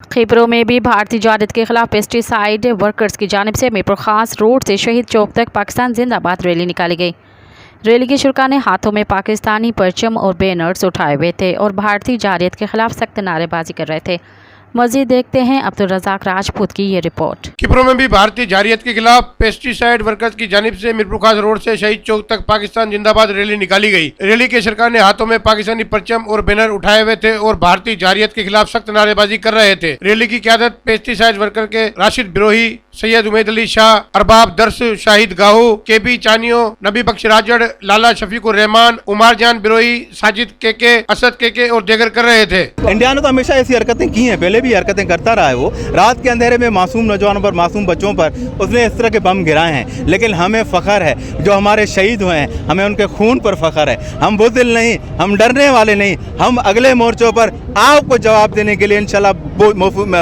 खिपरों में भी भारतीय जारत के खिलाफ पेस्टिसाइड वर्कर्स की जानिब से मीरपुर खास रोड से शहीद चौक तक पाकिस्तान जिंदाबाद रैली निकाली गई। रैली के शुरका ने हाथों में पाकिस्तानी परचम और बैनर्स उठाए हुए थे और भारतीय जारत के खिलाफ सख्त नारेबाजी कर रहे थे। मजीद देखते हैं अब्दुल रज़ाक राजपूत की ये रिपोर्ट। खिपरों में भी भारतीय जारियत के खिलाफ पेस्टिसाइड वर्कर्स की जानिब से मीरपुर खास रोड से शहीद चौक तक पाकिस्तान जिंदाबाद रैली निकाली गई। रैली के सरकार ने हाथों में पाकिस्तानी परचम और बैनर उठाए हुए थे और भारतीय जारियत के खिलाफ सख्त नारेबाजी कर रहे थे। रैली की क़यादत पेस्टिसाइड वर्कर के राशिद बिरोही, सैयद उमैद अली शाह, अरबाब दर्श, शाहिद गाहू, केपी चानियो, नबी बख्श राजड़, लाला शफीकुर रहमान, उमर जान बिरोही, साजिद केके, असद केके और दीगर कर रहे थे। इंडिया ने तो हमेशा ऐसी हरकतें की हैं, पहले भी हरकतें करता रहा है। वो रात के अंधेरे में मासूम नौजवानों पर, मासूम बच्चों पर उसने इस तरह के बम गिराए हैं। लेकिन हमें फ़ख्र है जो हमारे शहीद हुए हैं, हमें उनके खून पर फ़ख्र है। हम बुज़दिल नहीं, हम डरने वाले नहीं, हम अगले मोर्चों पर आपको जवाब देने के लिए इंशाल्लाह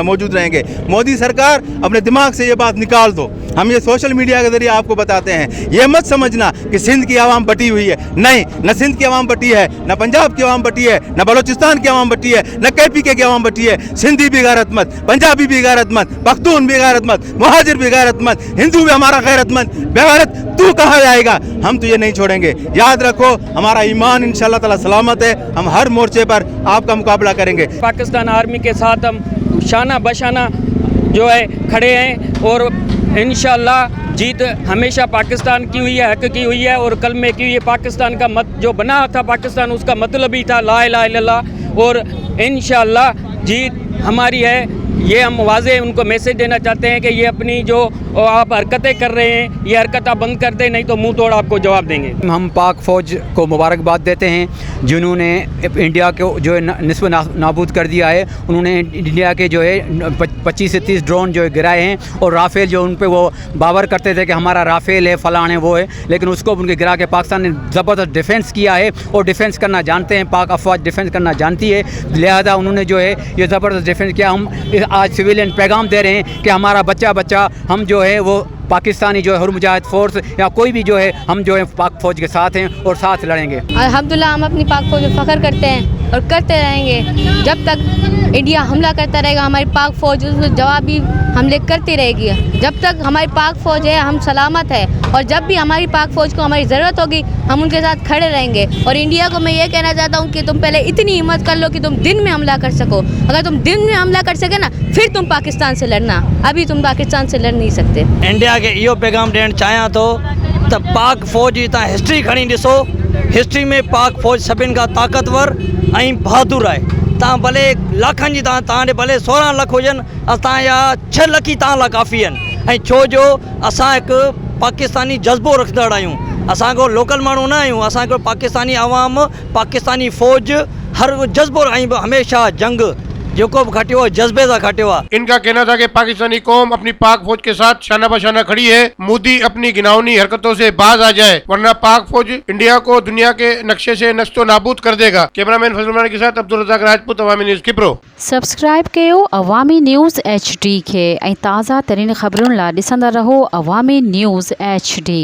मौजूद रहेंगे। मोदी सरकार अपने दिमाग से ये बात निकाल दो। हम ये सोशल मीडिया के जरिए आपको बताते हैं, ये मत समझना कि सिंध की आवाम बटी हुई है। नहीं, न सिंध की आवाम बटी है, न पंजाब की आवाम बटी है, न बलोचिस्तान की आवाम बटी है, न KPK की आवाम बटी है। सिंधी भी गैरतमंद, पंजाबी भी गैरतमंद, पख्तून भी गैरतमंद, मुहाजिर भी गैरतमंद, हिंदू भी हमारा गैरतमंद। बेगैरत तू कहा जाएगा, हम तो ये नहीं छोड़ेंगे। याद रखो, हमारा ईमान इंशाल्लाह ताला सलामत है। हम हर मोर्चे पर आपका मुकाबला करेंगे। पाकिस्तान आर्मी के साथ हम शाना बशाना जो है खड़े हैं और इंशाल्लाह जीत हमेशा पाकिस्तान की हुई है, हक की हुई है। और कल में की ये पाकिस्तान का जो बना था पाकिस्तान, उसका मतलब ही था ला इलाहा इल्लल्लाह। और इंशाल्लाह जीत हमारी है। ये हम वाज़े उनको मैसेज देना चाहते हैं कि ये अपनी जो आप हरकतें कर रहे हैं, ये हरकत आप बंद कर दें, नहीं तो मुंह तोड़ आपको जवाब देंगे। हम पाक फ़ौज को मुबारकबाद देते हैं जिन्होंने इंडिया को जो है निस्फ नाबूद कर दिया है। उन्होंने इंडिया के जो है 25 से 30 ड्रोन जो है गिराए हैं और राफ़ेल जो उन पे वो बावर करते थे कि हमारा राफ़ेल है, फ़लान है, वो है, लेकिन उसको उनके गिरा के पाकिस्तान ने ज़बरदस्त डिफेंस किया है और डिफेंस करना जानते हैं। पाक अफवाज डिफेंस करना जानती है, लिहाजा उन्होंने जो है ये ज़बरदस्त डिफेंस किया। हम आज सिविलियन पैगाम दे रहे हैं कि हमारा बच्चा हम जो है वो पाकिस्तानी जो है हुर्र मुजाहिद फोर्स या कोई भी जो है, हम जो है पाक फ़ौज के साथ हैं और साथ लड़ेंगे। अल्हम्दुलिल्लाह हम अपनी पाक फ़ौज में फ़ख्र करते हैं और करते रहेंगे। जब तक इंडिया हमला करता रहेगा, हमारी पाक फ़ौज उसको जवाबी हमले करती रहेगी। जब तक हमारी पाक फ़ौज है, हम सलामत है। और जब भी हमारी पाक फ़ौज को हमारी ज़रूरत होगी, हम उनके साथ खड़े रहेंगे। और इंडिया को मैं ये कहना चाहता हूँ कि तुम पहले इतनी हिम्मत कर लो कि तुम दिन में हमला कर सको। अगर तुम दिन में हमला कर सके ना, फिर तुम पाकिस्तान से लड़ना। अभी तुम पाकिस्तान से लड़ नहीं सकते। इंडिया के इहो पैगाम ॾियणु चाहियां थो त पाक फ़ौज जी तव्हां हिस्ट्री खणी ॾिसो। हिस्ट्री में पाक फ़ौज सभिनि खां ताक़तवर ऐं बहादुर आहे। तव्हां भले लाखनि जी तव्हां ॾे भले 16 लख हुजनि, असांजा 6 लख ई तव्हां लाइ काफ़ी आहिनि। ऐं छो जो असां हिकु पाकिस्तानी जज़्बो रखंदड़ आहियूं। असां को लोकल माण्हू न आहियूं, असां को पाकिस्तानी आवाम, पाकिस्तानी फ़ौज हर जज़्बो ऐं हमेशा जंग जो को खटियो जज्बे से खटियो। इनका कहना था कि पाकिस्तानी कौम अपनी पाक फौज के साथ शाना बशाना खड़ी है। मोदी अपनी घिनौनी हरकतों से बाज आ जाए, वरना पाक फौज इंडिया को दुनिया के नक्शे से नस्तो नाबूद कर देगा। कैमरामैन फजल के साथ अब्दुल रज़ाक राजपूत, अवामी न्यूज़ खिपरो। सब्सक्राइब कयो अवामी न्यूज़ HD के ऐं ताज़ा तरीन ख़बरुनि लाइ ॾिसंदा रहो अवामी न्यूज़ HD।